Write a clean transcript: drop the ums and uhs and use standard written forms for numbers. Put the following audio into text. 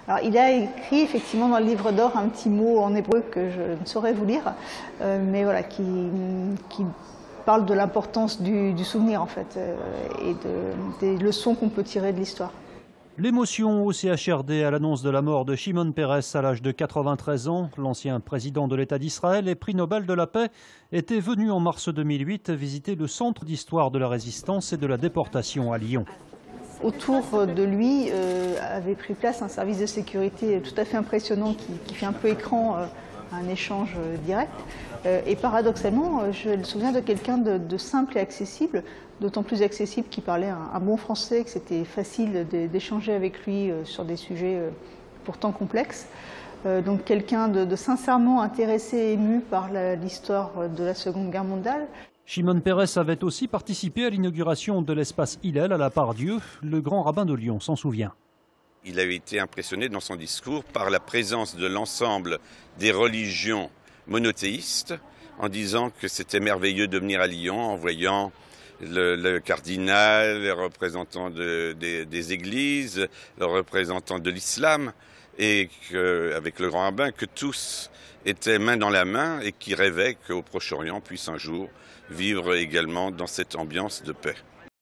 Alors, il a écrit effectivement dans le livre d'or un petit mot en hébreu que je ne saurais vous lire, mais voilà, qui parle de l'importance du souvenir en fait, et des leçons qu'on peut tirer de l'histoire. L'émotion au CHRD à l'annonce de la mort de Shimon Peres à l'âge de 93 ans, l'ancien président de l'État d'Israël et prix Nobel de la paix, était venu en mars 2008 visiter le centre d'histoire de la résistance et de la déportation à Lyon. Autour de lui avait pris place un service de sécurité tout à fait impressionnant qui fait un peu écran à un échange direct. Et paradoxalement, je me souviens de quelqu'un de simple et accessible, d'autant plus accessible qu'il parlait un bon français, que c'était facile d'échanger avec lui sur des sujets pourtant complexes. Donc quelqu'un de sincèrement intéressé et ému par l'histoire de la Seconde Guerre mondiale. Shimon Peres avait aussi participé à l'inauguration de l'espace Hillel à la Part-Dieu. Le grand rabbin de Lyon s'en souvient. Il avait été impressionné dans son discours par la présence de l'ensemble des religions monothéistes, en disant que c'était merveilleux de venir à Lyon, en voyant le cardinal, les représentants des églises, les représentants de l'islam, et avec le grand rabbin, que tous étaient main dans la main et qui rêvaient qu'au Proche-Orient puisse un jour vivre également dans cette ambiance de paix.